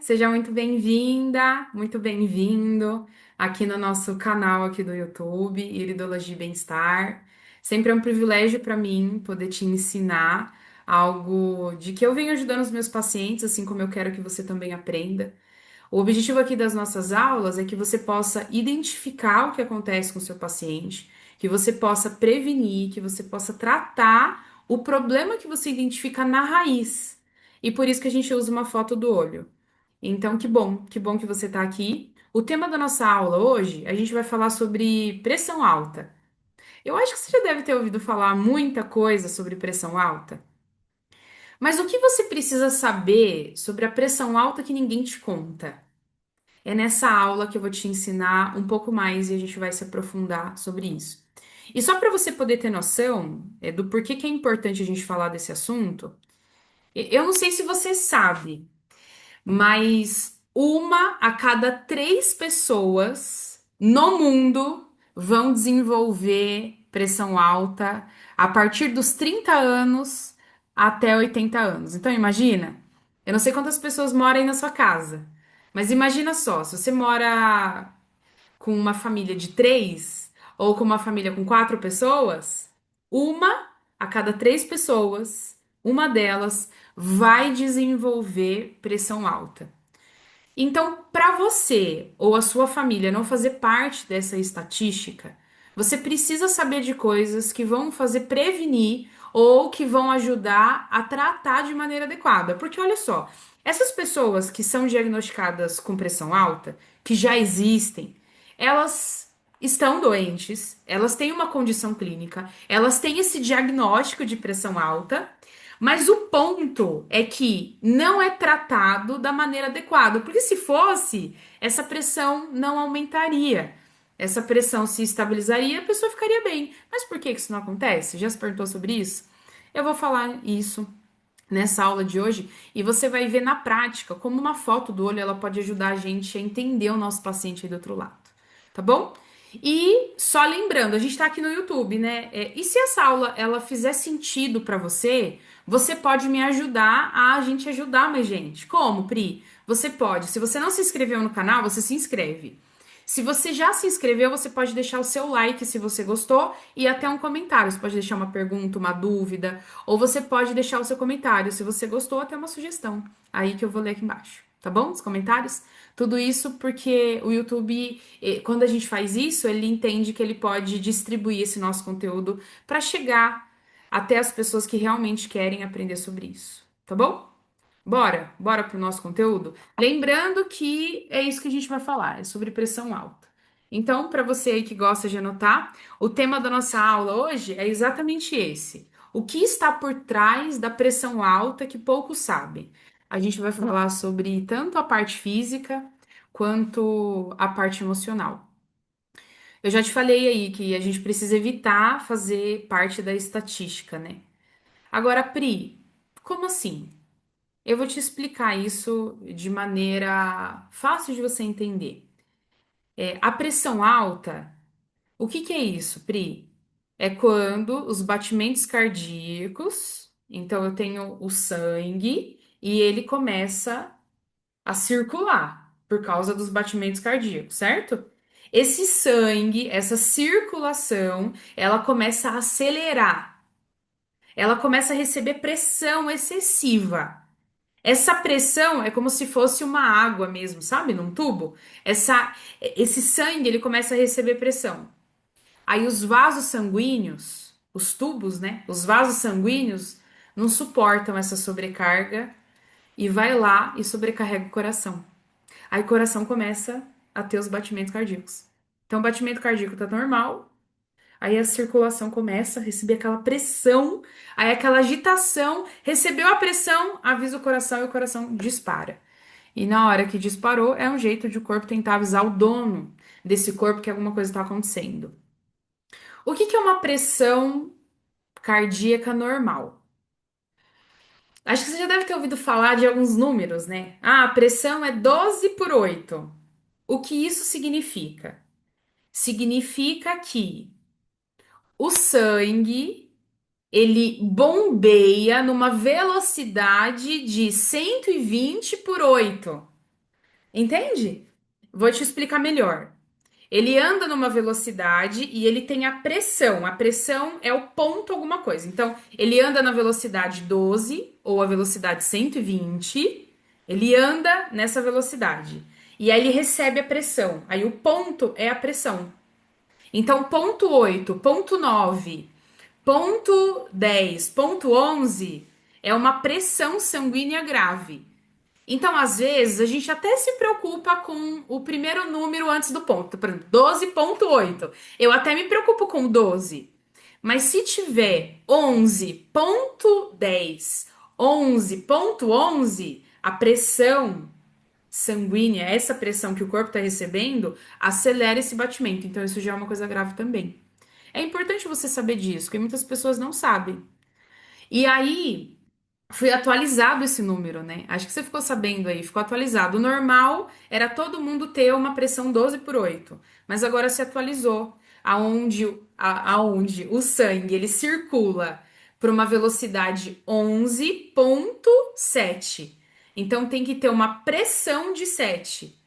Seja muito bem-vinda, muito bem-vindo aqui no nosso canal aqui do YouTube, Iridologia e Bem-Estar. Sempre é um privilégio para mim poder te ensinar algo de que eu venho ajudando os meus pacientes, assim como eu quero que você também aprenda. O objetivo aqui das nossas aulas é que você possa identificar o que acontece com o seu paciente, que você possa prevenir, que você possa tratar o problema que você identifica na raiz. E por isso que a gente usa uma foto do olho. Então, que bom que você está aqui. O tema da nossa aula hoje, a gente vai falar sobre pressão alta. Eu acho que você já deve ter ouvido falar muita coisa sobre pressão alta, mas o que você precisa saber sobre a pressão alta que ninguém te conta? É nessa aula que eu vou te ensinar um pouco mais e a gente vai se aprofundar sobre isso. E só para você poder ter noção, do porquê que é importante a gente falar desse assunto, eu não sei se você sabe, mas uma a cada três pessoas no mundo vão desenvolver pressão alta a partir dos 30 anos até 80 anos. Então, imagina, eu não sei quantas pessoas moram aí na sua casa, mas imagina só, se você mora com uma família de três ou com uma família com quatro pessoas, uma a cada três pessoas, uma delas vai desenvolver pressão alta. Então, para você ou a sua família não fazer parte dessa estatística, você precisa saber de coisas que vão fazer prevenir ou que vão ajudar a tratar de maneira adequada. Porque olha só, essas pessoas que são diagnosticadas com pressão alta, que já existem, elas estão doentes, elas têm uma condição clínica, elas têm esse diagnóstico de pressão alta. Mas o ponto é que não é tratado da maneira adequada, porque se fosse, essa pressão não aumentaria. Essa pressão se estabilizaria, a pessoa ficaria bem. Mas por que isso não acontece? Já se perguntou sobre isso? Eu vou falar isso nessa aula de hoje e você vai ver na prática como uma foto do olho ela pode ajudar a gente a entender o nosso paciente aí do outro lado, tá bom? E só lembrando, a gente tá aqui no YouTube, né? E se essa aula ela fizer sentido pra você, você pode me ajudar a gente ajudar mais gente. Como, Pri? Você pode. Se você não se inscreveu no canal, você se inscreve. Se você já se inscreveu, você pode deixar o seu like se você gostou e até um comentário. Você pode deixar uma pergunta, uma dúvida, ou você pode deixar o seu comentário se você gostou, até uma sugestão. Aí que eu vou ler aqui embaixo, tá bom? Os comentários. Tudo isso porque o YouTube, quando a gente faz isso, ele entende que ele pode distribuir esse nosso conteúdo para chegar até as pessoas que realmente querem aprender sobre isso, tá bom? Bora pro nosso conteúdo? Lembrando que é isso que a gente vai falar, é sobre pressão alta. Então, para você aí que gosta de anotar, o tema da nossa aula hoje é exatamente esse. O que está por trás da pressão alta que poucos sabem? A gente vai falar sobre tanto a parte física quanto a parte emocional. Eu já te falei aí que a gente precisa evitar fazer parte da estatística, né? Agora, Pri, como assim? Eu vou te explicar isso de maneira fácil de você entender. A pressão alta, o que que é isso, Pri? É quando os batimentos cardíacos, então eu tenho o sangue e ele começa a circular por causa dos batimentos cardíacos, certo? Esse sangue, essa circulação, ela começa a acelerar, ela começa a receber pressão excessiva. Essa pressão é como se fosse uma água mesmo, sabe? Num tubo. Esse sangue, ele começa a receber pressão. Aí os vasos sanguíneos, os tubos, né? Os vasos sanguíneos não suportam essa sobrecarga e vai lá e sobrecarrega o coração. Aí o coração começa a ter os batimentos cardíacos. Então o batimento cardíaco tá normal, aí a circulação começa a receber aquela pressão, aí aquela agitação, recebeu a pressão, avisa o coração e o coração dispara. E na hora que disparou, é um jeito de o corpo tentar avisar o dono desse corpo que alguma coisa está acontecendo. O que que é uma pressão cardíaca normal? Acho que você já deve ter ouvido falar de alguns números, né? Ah, a pressão é 12 por 8. O que isso significa? Significa que o sangue ele bombeia numa velocidade de 120 por 8. Entende? Vou te explicar melhor. Ele anda numa velocidade e ele tem a pressão. A pressão é o ponto alguma coisa. Então, ele anda na velocidade 12 ou a velocidade 120. Ele anda nessa velocidade. E aí ele recebe a pressão. Aí o ponto é a pressão. Então, ponto 8, ponto 9, ponto 10, ponto 11 é uma pressão sanguínea grave. Então, às vezes, a gente até se preocupa com o primeiro número antes do ponto. Por exemplo, 12,8. Eu até me preocupo com 12. Mas se tiver 11,10, 11,11, a pressão sanguínea, essa pressão que o corpo está recebendo, acelera esse batimento. Então, isso já é uma coisa grave também. É importante você saber disso, porque muitas pessoas não sabem. E aí, foi atualizado esse número, né? Acho que você ficou sabendo aí, ficou atualizado. O normal era todo mundo ter uma pressão 12/8, mas agora se atualizou, aonde o sangue ele circula por uma velocidade 11,7. Então tem que ter uma pressão de 7.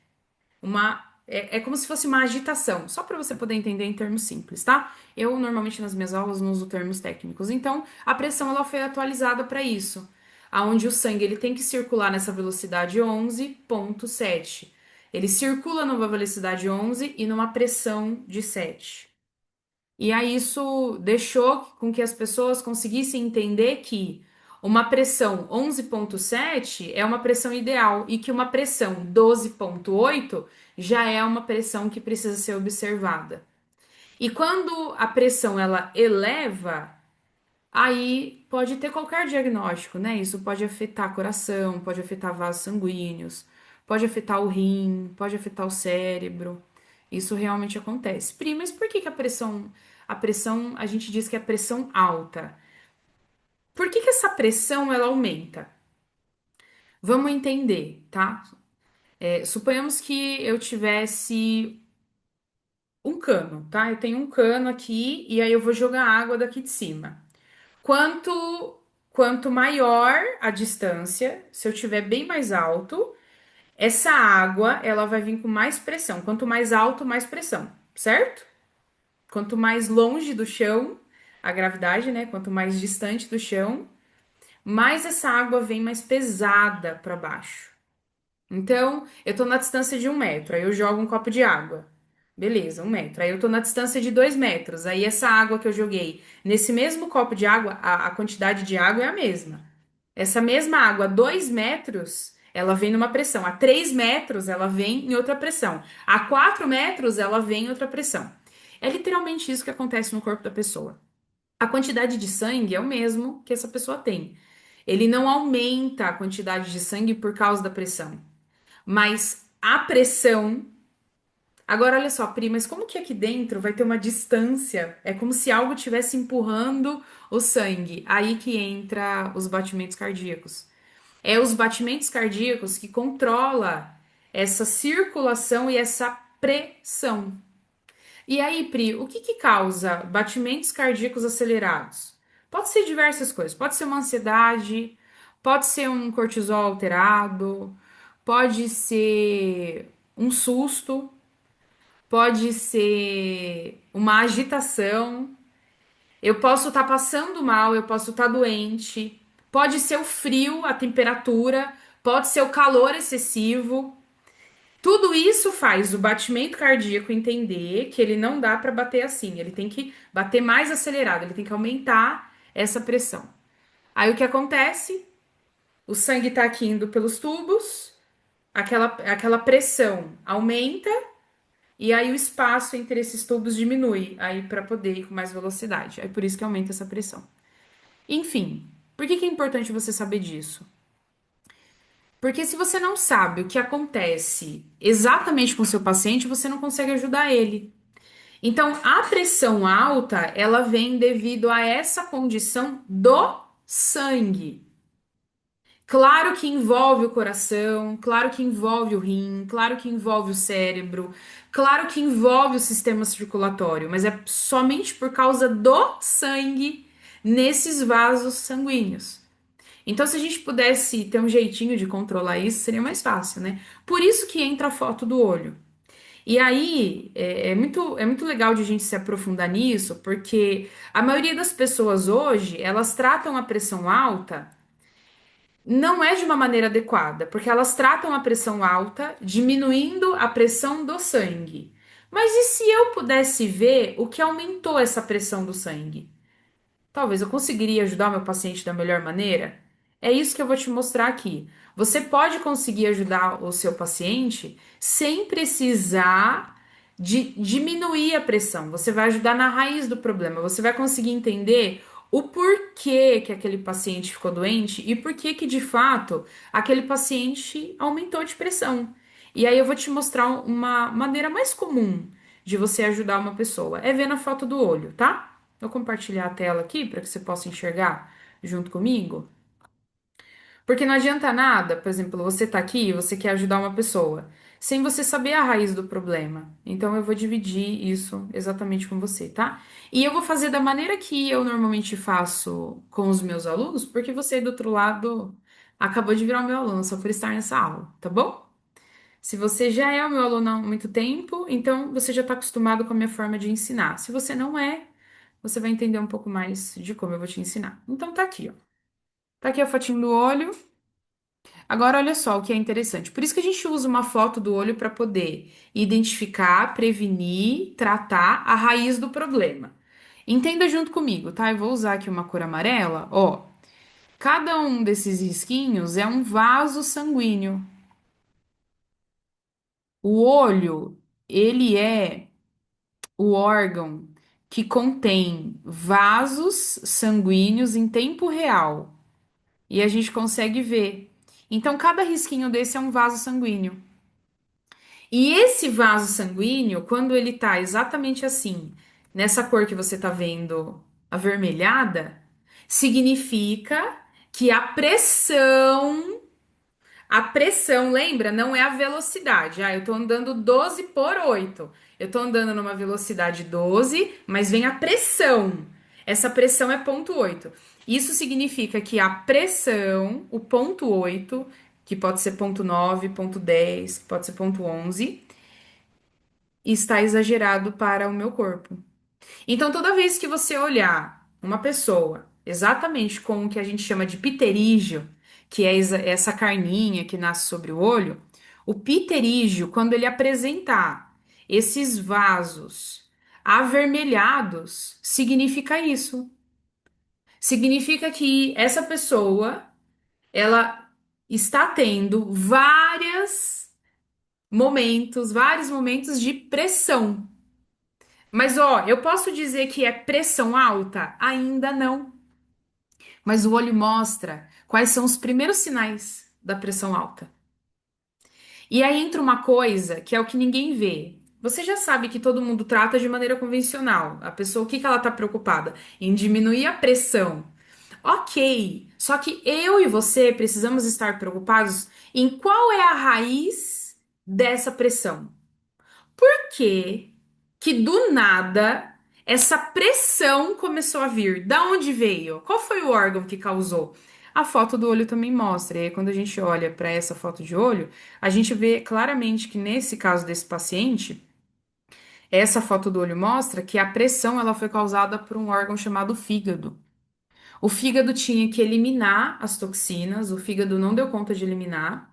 É como se fosse uma agitação, só para você poder entender em termos simples, tá? Eu normalmente nas minhas aulas não uso termos técnicos. Então, a pressão ela foi atualizada para isso, aonde o sangue ele tem que circular nessa velocidade 11,7. Ele circula numa velocidade 11 e numa pressão de 7. E aí isso deixou com que as pessoas conseguissem entender que uma pressão 11,7 é uma pressão ideal e que uma pressão 12,8 já é uma pressão que precisa ser observada. E quando a pressão ela eleva, aí pode ter qualquer diagnóstico, né? Isso pode afetar coração, pode afetar vasos sanguíneos, pode afetar o rim, pode afetar o cérebro. Isso realmente acontece. Pri, mas por que que a pressão, a gente diz que é pressão alta? Por que que essa pressão ela aumenta? Vamos entender, tá? Suponhamos que eu tivesse um cano, tá? Eu tenho um cano aqui e aí eu vou jogar água daqui de cima. Quanto maior a distância, se eu tiver bem mais alto, essa água ela vai vir com mais pressão. Quanto mais alto, mais pressão, certo? Quanto mais longe do chão, a gravidade, né? Quanto mais distante do chão, mais essa água vem mais pesada para baixo. Então, eu tô na distância de 1 metro, aí eu jogo um copo de água. Beleza, 1 metro. Aí eu tô na distância de 2 metros. Aí essa água que eu joguei nesse mesmo copo de água, a quantidade de água é a mesma. Essa mesma água, a 2 metros, ela vem numa pressão. A 3 metros, ela vem em outra pressão. A 4 metros, ela vem em outra pressão. É literalmente isso que acontece no corpo da pessoa. A quantidade de sangue é o mesmo que essa pessoa tem. Ele não aumenta a quantidade de sangue por causa da pressão. Mas a pressão. Agora, olha só, Pri, mas como que aqui dentro vai ter uma distância? É como se algo estivesse empurrando o sangue. Aí que entra os batimentos cardíacos. É os batimentos cardíacos que controla essa circulação e essa pressão. E aí, Pri, o que que causa batimentos cardíacos acelerados? Pode ser diversas coisas. Pode ser uma ansiedade, pode ser um cortisol alterado, pode ser um susto, pode ser uma agitação. Eu posso estar passando mal, eu posso estar doente. Pode ser o frio, a temperatura, pode ser o calor excessivo. Tudo isso faz o batimento cardíaco entender que ele não dá para bater assim, ele tem que bater mais acelerado, ele tem que aumentar essa pressão. Aí o que acontece? O sangue está aqui indo pelos tubos, aquela pressão aumenta e aí o espaço entre esses tubos diminui, aí para poder ir com mais velocidade. É por isso que aumenta essa pressão. Enfim, por que que é importante você saber disso? Porque se você não sabe o que acontece exatamente com o seu paciente, você não consegue ajudar ele. Então, a pressão alta, ela vem devido a essa condição do sangue. Claro que envolve o coração, claro que envolve o rim, claro que envolve o cérebro, claro que envolve o sistema circulatório, mas é somente por causa do sangue nesses vasos sanguíneos. Então, se a gente pudesse ter um jeitinho de controlar isso, seria mais fácil, né? Por isso que entra a foto do olho. E aí, é muito legal de a gente se aprofundar nisso, porque a maioria das pessoas hoje, elas tratam a pressão alta não é de uma maneira adequada, porque elas tratam a pressão alta diminuindo a pressão do sangue. Mas e se eu pudesse ver o que aumentou essa pressão do sangue? Talvez eu conseguiria ajudar o meu paciente da melhor maneira? É isso que eu vou te mostrar aqui. Você pode conseguir ajudar o seu paciente sem precisar de diminuir a pressão. Você vai ajudar na raiz do problema. Você vai conseguir entender o porquê que aquele paciente ficou doente e por que de fato aquele paciente aumentou de pressão. E aí eu vou te mostrar uma maneira mais comum de você ajudar uma pessoa. É ver na foto do olho, tá? Vou compartilhar a tela aqui para que você possa enxergar junto comigo. Porque não adianta nada, por exemplo, você tá aqui e você quer ajudar uma pessoa, sem você saber a raiz do problema. Então eu vou dividir isso exatamente com você, tá? E eu vou fazer da maneira que eu normalmente faço com os meus alunos, porque você do outro lado acabou de virar o meu aluno só por estar nessa aula, tá bom? Se você já é o meu aluno há muito tempo, então você já está acostumado com a minha forma de ensinar. Se você não é, você vai entender um pouco mais de como eu vou te ensinar. Então tá aqui, ó. Tá aqui a fotinho do olho. Agora olha só o que é interessante. Por isso que a gente usa uma foto do olho para poder identificar, prevenir, tratar a raiz do problema. Entenda junto comigo, tá? Eu vou usar aqui uma cor amarela, ó. Cada um desses risquinhos é um vaso sanguíneo. O olho, ele é o órgão que contém vasos sanguíneos em tempo real e a gente consegue ver. Então, cada risquinho desse é um vaso sanguíneo. E esse vaso sanguíneo, quando ele tá exatamente assim, nessa cor que você tá vendo avermelhada, significa que a pressão, lembra? Não é a velocidade. Ah, eu tô andando 12 por 8. Eu tô andando numa velocidade 12, mas vem a pressão. Essa pressão é ponto 8. Isso significa que a pressão, o ponto 8, que pode ser ponto 9, ponto 10, pode ser ponto 11, está exagerado para o meu corpo. Então, toda vez que você olhar uma pessoa exatamente com o que a gente chama de pterígio, que é essa carninha que nasce sobre o olho, o pterígio, quando ele apresentar esses vasos avermelhados, significa isso. Significa que essa pessoa, ela está tendo vários momentos de pressão. Mas ó, eu posso dizer que é pressão alta? Ainda não. Mas o olho mostra quais são os primeiros sinais da pressão alta. E aí entra uma coisa que é o que ninguém vê. Você já sabe que todo mundo trata de maneira convencional. A pessoa, o que que ela tá preocupada? Em diminuir a pressão. Ok, só que eu e você precisamos estar preocupados em qual é a raiz dessa pressão. Que do nada essa pressão começou a vir. Da onde veio? Qual foi o órgão que causou? A foto do olho também mostra. E aí, quando a gente olha para essa foto de olho, a gente vê claramente que nesse caso desse paciente, essa foto do olho mostra que a pressão ela foi causada por um órgão chamado fígado. O fígado tinha que eliminar as toxinas, o fígado não deu conta de eliminar.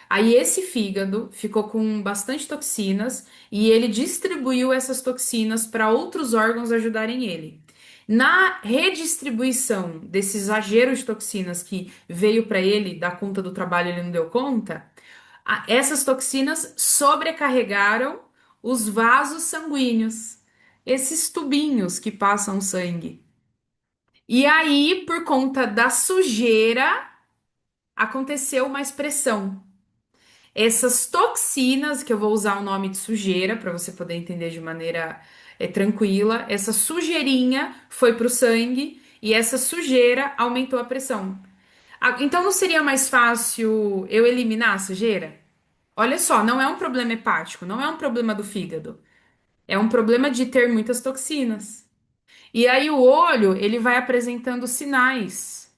Aí esse fígado ficou com bastante toxinas e ele distribuiu essas toxinas para outros órgãos ajudarem ele. Na redistribuição desse exagero de toxinas que veio para ele, dar conta do trabalho, ele não deu conta, essas toxinas sobrecarregaram os vasos sanguíneos, esses tubinhos que passam sangue. E aí, por conta da sujeira, aconteceu uma expressão. Essas toxinas, que eu vou usar o nome de sujeira para você poder entender de maneira tranquila, essa sujeirinha foi para o sangue e essa sujeira aumentou a pressão. Então não seria mais fácil eu eliminar a sujeira? Olha só, não é um problema hepático, não é um problema do fígado, é um problema de ter muitas toxinas. E aí o olho, ele vai apresentando sinais.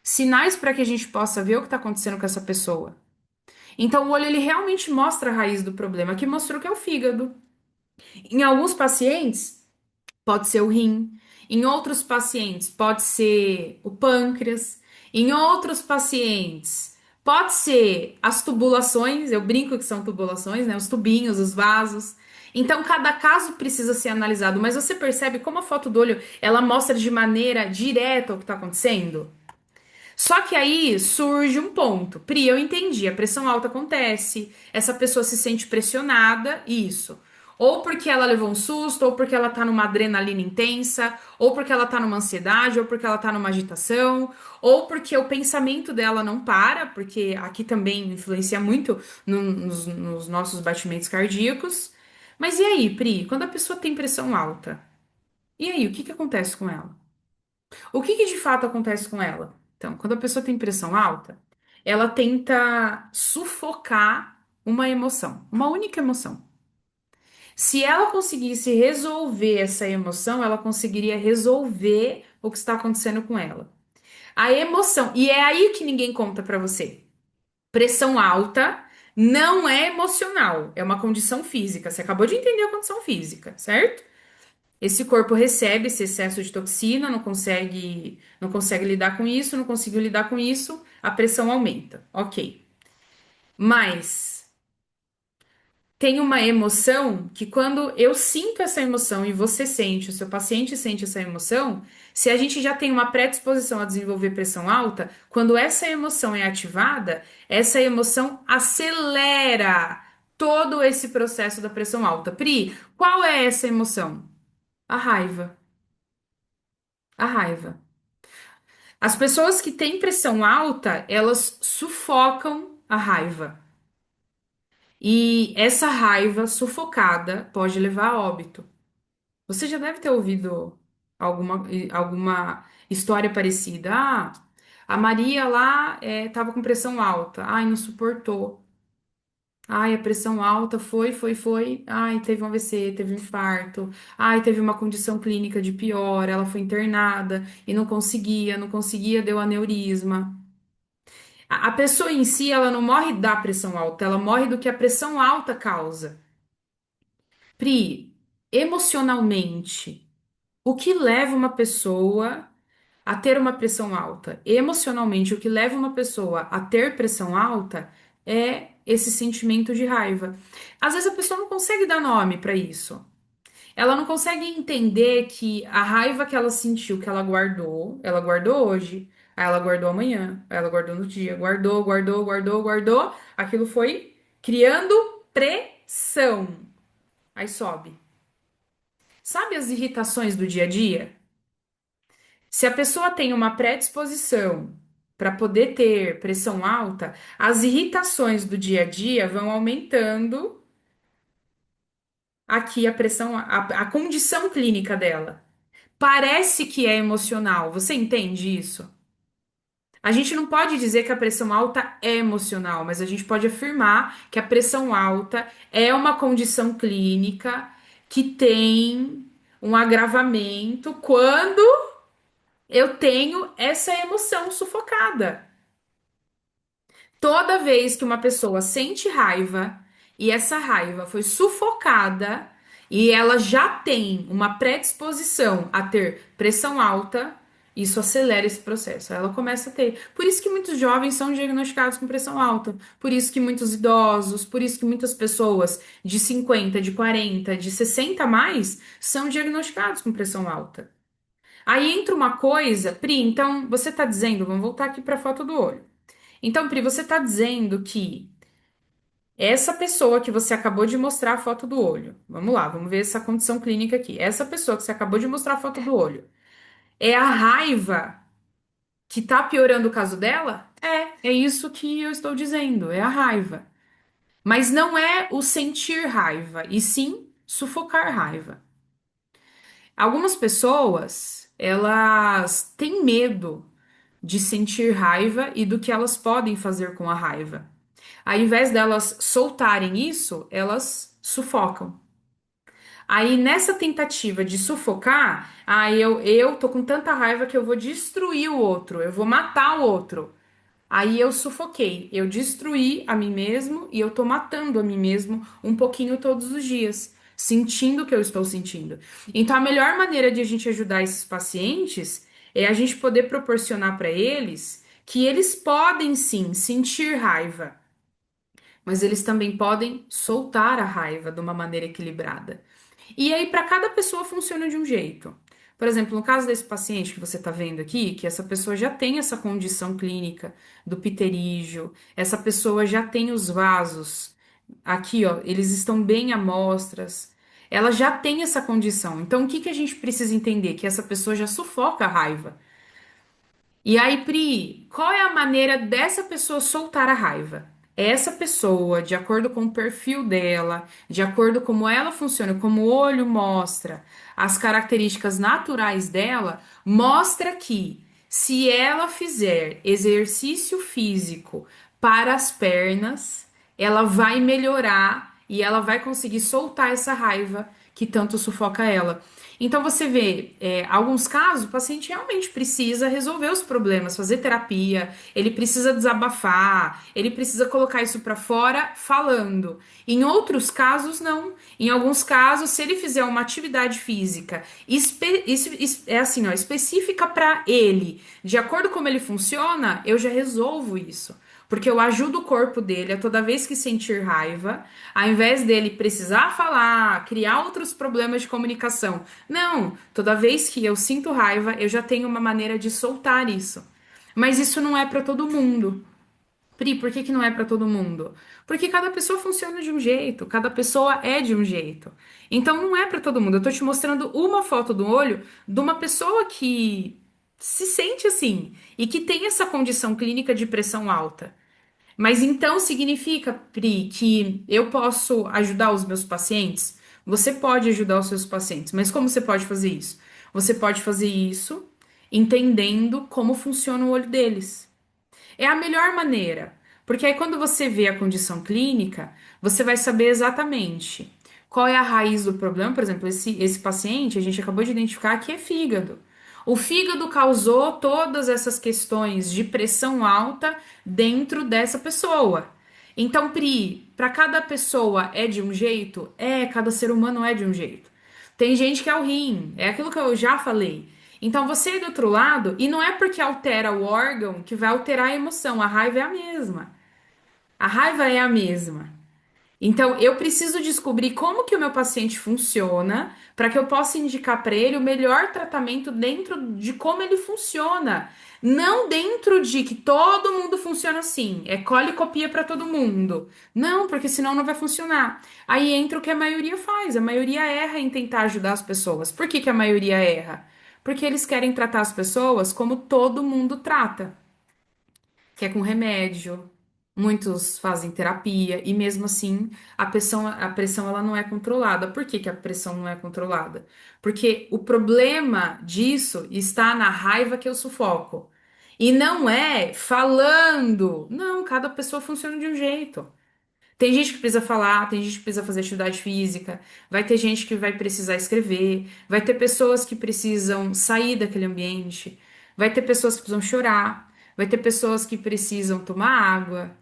sinais para que a gente possa ver o que está acontecendo com essa pessoa. Então, o olho ele realmente mostra a raiz do problema, que mostrou que é o fígado. Em alguns pacientes, pode ser o rim. Em outros pacientes, pode ser o pâncreas. Em outros pacientes, pode ser as tubulações. Eu brinco que são tubulações, né? Os tubinhos, os vasos. Então, cada caso precisa ser analisado. Mas você percebe como a foto do olho ela mostra de maneira direta o que está acontecendo? Só que aí surge um ponto. Pri, eu entendi, a pressão alta acontece, essa pessoa se sente pressionada, isso. Ou porque ela levou um susto, ou porque ela tá numa adrenalina intensa, ou porque ela tá numa ansiedade, ou porque ela tá numa agitação, ou porque o pensamento dela não para, porque aqui também influencia muito nos nossos batimentos cardíacos. Mas e aí, Pri, quando a pessoa tem pressão alta? E aí, o que que acontece com ela? O que que de fato acontece com ela? Então, quando a pessoa tem pressão alta, ela tenta sufocar uma emoção, uma única emoção. Se ela conseguisse resolver essa emoção, ela conseguiria resolver o que está acontecendo com ela. A emoção, e é aí que ninguém conta pra você. Pressão alta não é emocional, é uma condição física. Você acabou de entender a condição física, certo? Esse corpo recebe esse excesso de toxina, não consegue lidar com isso, não conseguiu lidar com isso, a pressão aumenta. Ok. Mas tem uma emoção que quando eu sinto essa emoção e você sente, o seu paciente sente essa emoção, se a gente já tem uma predisposição a desenvolver pressão alta, quando essa emoção é ativada, essa emoção acelera todo esse processo da pressão alta. Pri, qual é essa emoção? A raiva. A raiva. As pessoas que têm pressão alta, elas sufocam a raiva. E essa raiva sufocada pode levar a óbito. Você já deve ter ouvido alguma história parecida. Ah, a Maria lá estava com pressão alta. Ai, não suportou. Ai, a pressão alta foi. Ai, teve um AVC, teve um infarto. Ai, teve uma condição clínica de pior. Ela foi internada e não conseguia, deu aneurisma. A pessoa em si, ela não morre da pressão alta, ela morre do que a pressão alta causa. Pri, emocionalmente, o que leva uma pessoa a ter uma pressão alta? Emocionalmente, o que leva uma pessoa a ter pressão alta é esse sentimento de raiva. Às vezes a pessoa não consegue dar nome para isso. Ela não consegue entender que a raiva que ela sentiu, que ela guardou hoje, aí ela guardou amanhã, aí ela guardou no dia, guardou, aquilo foi criando pressão. Aí sobe. Sabe as irritações do dia a dia? Se a pessoa tem uma predisposição para poder ter pressão alta, as irritações do dia a dia vão aumentando aqui a pressão, a condição clínica dela. Parece que é emocional. Você entende isso? A gente não pode dizer que a pressão alta é emocional, mas a gente pode afirmar que a pressão alta é uma condição clínica que tem um agravamento quando eu tenho essa emoção sufocada. Toda vez que uma pessoa sente raiva e essa raiva foi sufocada e ela já tem uma predisposição a ter pressão alta, isso acelera esse processo. Ela começa a ter. Por isso que muitos jovens são diagnosticados com pressão alta, por isso que muitos idosos, por isso que muitas pessoas de 50, de 40, de 60 a mais são diagnosticados com pressão alta. Aí entra uma coisa, Pri, então você tá dizendo, vamos voltar aqui para a foto do olho. Então, Pri, você está dizendo que essa pessoa que você acabou de mostrar a foto do olho, vamos lá, vamos ver essa condição clínica aqui. Essa pessoa que você acabou de mostrar a foto do olho, é a raiva que tá piorando o caso dela? É isso que eu estou dizendo, é a raiva. Mas não é o sentir raiva, e sim sufocar raiva. Algumas pessoas, elas têm medo de sentir raiva e do que elas podem fazer com a raiva. Ao invés delas soltarem isso, elas sufocam. Aí nessa tentativa de sufocar, aí eu tô com tanta raiva que eu vou destruir o outro, eu vou matar o outro. Aí eu sufoquei, eu destruí a mim mesmo e eu tô matando a mim mesmo um pouquinho todos os dias, sentindo o que eu estou sentindo. Então a melhor maneira de a gente ajudar esses pacientes é a gente poder proporcionar para eles que eles podem sim sentir raiva, mas eles também podem soltar a raiva de uma maneira equilibrada. E aí, para cada pessoa funciona de um jeito. Por exemplo, no caso desse paciente que você está vendo aqui, que essa pessoa já tem essa condição clínica do pterígio, essa pessoa já tem os vasos aqui, ó, eles estão bem à mostras, ela já tem essa condição. Então, o que que a gente precisa entender? Que essa pessoa já sufoca a raiva. E aí, Pri, qual é a maneira dessa pessoa soltar a raiva? Essa pessoa, de acordo com o perfil dela, de acordo como ela funciona, como o olho mostra, as características naturais dela, mostra que se ela fizer exercício físico para as pernas, ela vai melhorar e ela vai conseguir soltar essa raiva que tanto sufoca ela. Então você vê, alguns casos, o paciente realmente precisa resolver os problemas, fazer terapia, ele precisa desabafar, ele precisa colocar isso para fora falando. Em outros casos, não. Em alguns casos, se ele fizer uma atividade física é assim, ó, específica para ele, de acordo com como ele funciona, eu já resolvo isso. Porque eu ajudo o corpo dele a toda vez que sentir raiva, ao invés dele precisar falar, criar outros problemas de comunicação. Não, toda vez que eu sinto raiva, eu já tenho uma maneira de soltar isso. Mas isso não é para todo mundo. Pri, por que que não é para todo mundo? Porque cada pessoa funciona de um jeito, cada pessoa é de um jeito. Então não é para todo mundo. Eu tô te mostrando uma foto do olho de uma pessoa que se sente assim e que tem essa condição clínica de pressão alta. Mas então significa, Pri, que eu posso ajudar os meus pacientes? Você pode ajudar os seus pacientes, mas como você pode fazer isso? Você pode fazer isso entendendo como funciona o olho deles. É a melhor maneira, porque aí quando você vê a condição clínica, você vai saber exatamente qual é a raiz do problema. Por exemplo, esse paciente, a gente acabou de identificar que é fígado. O fígado causou todas essas questões de pressão alta dentro dessa pessoa. Então, Pri, para cada pessoa é de um jeito? É, cada ser humano é de um jeito. Tem gente que é o rim, é aquilo que eu já falei. Então você é do outro lado, e não é porque altera o órgão que vai alterar a emoção. A raiva é a mesma. A raiva é a mesma. Então eu preciso descobrir como que o meu paciente funciona para que eu possa indicar para ele o melhor tratamento dentro de como ele funciona. Não dentro de que todo mundo funciona assim, é cola e copia para todo mundo. Não, porque senão não vai funcionar. Aí entra o que a maioria faz. A maioria erra em tentar ajudar as pessoas. Por que que a maioria erra? Porque eles querem tratar as pessoas como todo mundo trata, que é com remédio. Muitos fazem terapia e mesmo assim a pressão ela não é controlada. Por que que a pressão não é controlada? Porque o problema disso está na raiva que eu sufoco. E não é falando. Não, cada pessoa funciona de um jeito. Tem gente que precisa falar, tem gente que precisa fazer atividade física, vai ter gente que vai precisar escrever, vai ter pessoas que precisam sair daquele ambiente, vai ter pessoas que precisam chorar, vai ter pessoas que precisam tomar água.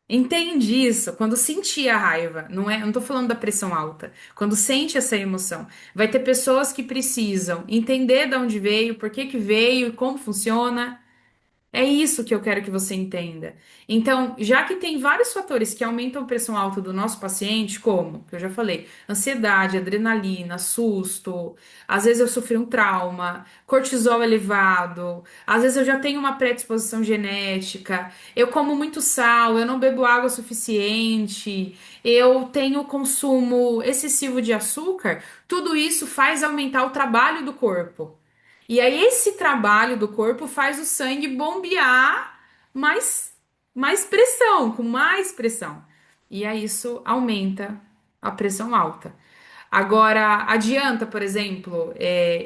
Entende isso? Quando sentir a raiva, não é, não tô falando da pressão alta. Quando sente essa emoção, vai ter pessoas que precisam entender de onde veio, por que que veio e como funciona. É isso que eu quero que você entenda. Então, já que tem vários fatores que aumentam a pressão alta do nosso paciente, como, que eu já falei, ansiedade, adrenalina, susto, às vezes eu sofri um trauma, cortisol elevado, às vezes eu já tenho uma predisposição genética, eu como muito sal, eu não bebo água suficiente, eu tenho consumo excessivo de açúcar, tudo isso faz aumentar o trabalho do corpo. E aí esse trabalho do corpo faz o sangue bombear mais, mais pressão, com mais pressão. E aí isso aumenta a pressão alta. Agora, adianta, por exemplo,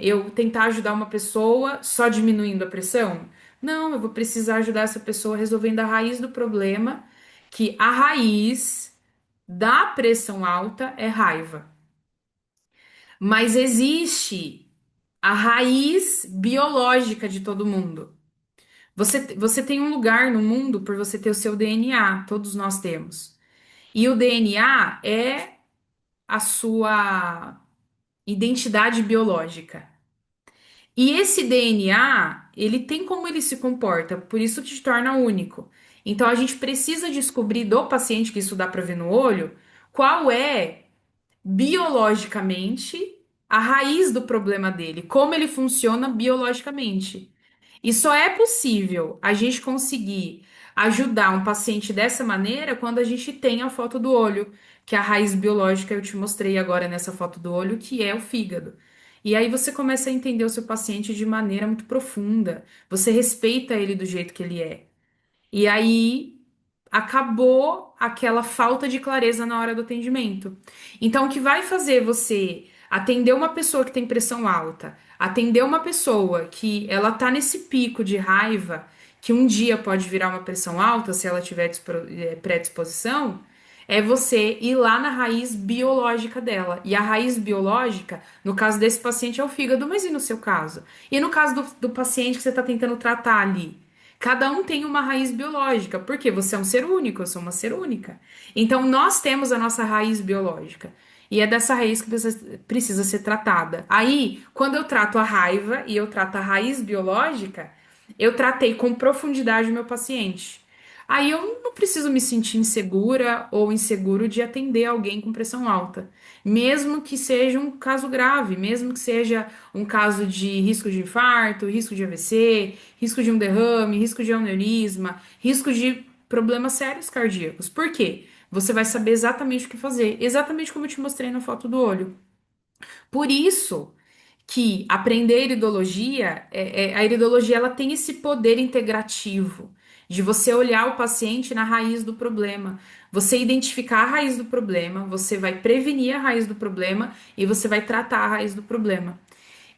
eu tentar ajudar uma pessoa só diminuindo a pressão? Não, eu vou precisar ajudar essa pessoa resolvendo a raiz do problema, que a raiz da pressão alta é raiva. Mas existe a raiz biológica de todo mundo. Você tem um lugar no mundo por você ter o seu DNA, todos nós temos. E o DNA é a sua identidade biológica. E esse DNA, ele tem como ele se comporta, por isso te torna único. Então a gente precisa descobrir do paciente, que isso dá para ver no olho, qual é biologicamente a raiz do problema dele, como ele funciona biologicamente. E só é possível a gente conseguir ajudar um paciente dessa maneira quando a gente tem a foto do olho, que é a raiz biológica eu te mostrei agora nessa foto do olho, que é o fígado. E aí você começa a entender o seu paciente de maneira muito profunda. Você respeita ele do jeito que ele é. E aí acabou aquela falta de clareza na hora do atendimento. Então, o que vai fazer você atender uma pessoa que tem pressão alta, atender uma pessoa que ela tá nesse pico de raiva, que um dia pode virar uma pressão alta se ela tiver predisposição, é você ir lá na raiz biológica dela. E a raiz biológica, no caso desse paciente, é o fígado, mas e no seu caso? E no caso do paciente que você está tentando tratar ali? Cada um tem uma raiz biológica, porque você é um ser único, eu sou uma ser única. Então, nós temos a nossa raiz biológica. E é dessa raiz que precisa ser tratada. Aí, quando eu trato a raiva e eu trato a raiz biológica, eu tratei com profundidade o meu paciente. Aí eu não preciso me sentir insegura ou inseguro de atender alguém com pressão alta, mesmo que seja um caso grave, mesmo que seja um caso de risco de infarto, risco de AVC, risco de um derrame, risco de aneurisma, risco de problemas sérios cardíacos. Por quê? Você vai saber exatamente o que fazer, exatamente como eu te mostrei na foto do olho. Por isso que aprender iridologia, a iridologia ela tem esse poder integrativo de você olhar o paciente na raiz do problema, você identificar a raiz do problema, você vai prevenir a raiz do problema e você vai tratar a raiz do problema.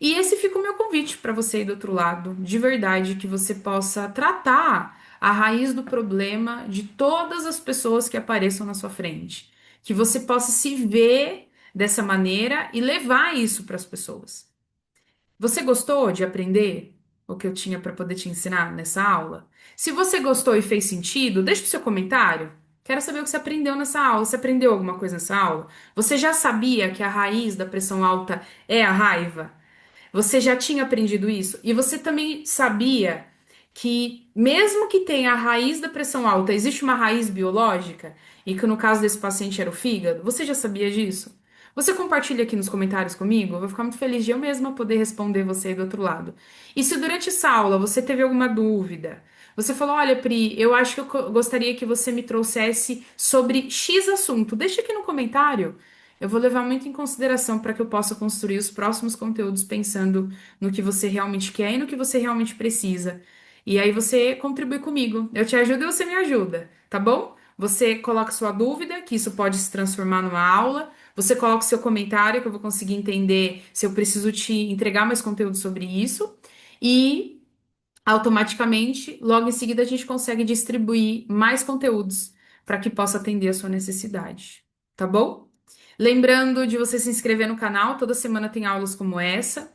E esse fica o meu convite para você aí do outro lado, de verdade, que você possa tratar a raiz do problema de todas as pessoas que apareçam na sua frente, que você possa se ver dessa maneira e levar isso para as pessoas. Você gostou de aprender o que eu tinha para poder te ensinar nessa aula? Se você gostou e fez sentido, deixa o seu comentário. Quero saber o que você aprendeu nessa aula. Você aprendeu alguma coisa nessa aula? Você já sabia que a raiz da pressão alta é a raiva? Você já tinha aprendido isso? E você também sabia que, mesmo que tenha a raiz da pressão alta, existe uma raiz biológica? E que no caso desse paciente era o fígado? Você já sabia disso? Você compartilha aqui nos comentários comigo? Eu vou ficar muito feliz de eu mesma poder responder você aí do outro lado. E se durante essa aula você teve alguma dúvida, você falou: Olha, Pri, eu acho que gostaria que você me trouxesse sobre X assunto, deixa aqui no comentário. Eu vou levar muito em consideração para que eu possa construir os próximos conteúdos pensando no que você realmente quer e no que você realmente precisa. E aí você contribui comigo. Eu te ajudo e você me ajuda, tá bom? Você coloca sua dúvida, que isso pode se transformar numa aula. Você coloca o seu comentário, que eu vou conseguir entender se eu preciso te entregar mais conteúdo sobre isso. E automaticamente, logo em seguida, a gente consegue distribuir mais conteúdos para que possa atender a sua necessidade. Tá bom? Lembrando de você se inscrever no canal, toda semana tem aulas como essa.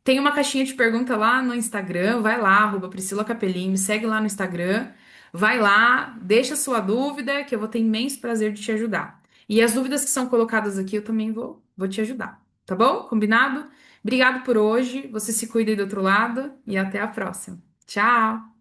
Tem uma caixinha de pergunta lá no Instagram, vai lá, Priscila Capelin, me segue lá no Instagram, vai lá, deixa sua dúvida, que eu vou ter imenso prazer de te ajudar. E as dúvidas que são colocadas aqui eu também vou te ajudar, tá bom? Combinado? Obrigado por hoje, você se cuida aí do outro lado e até a próxima. Tchau!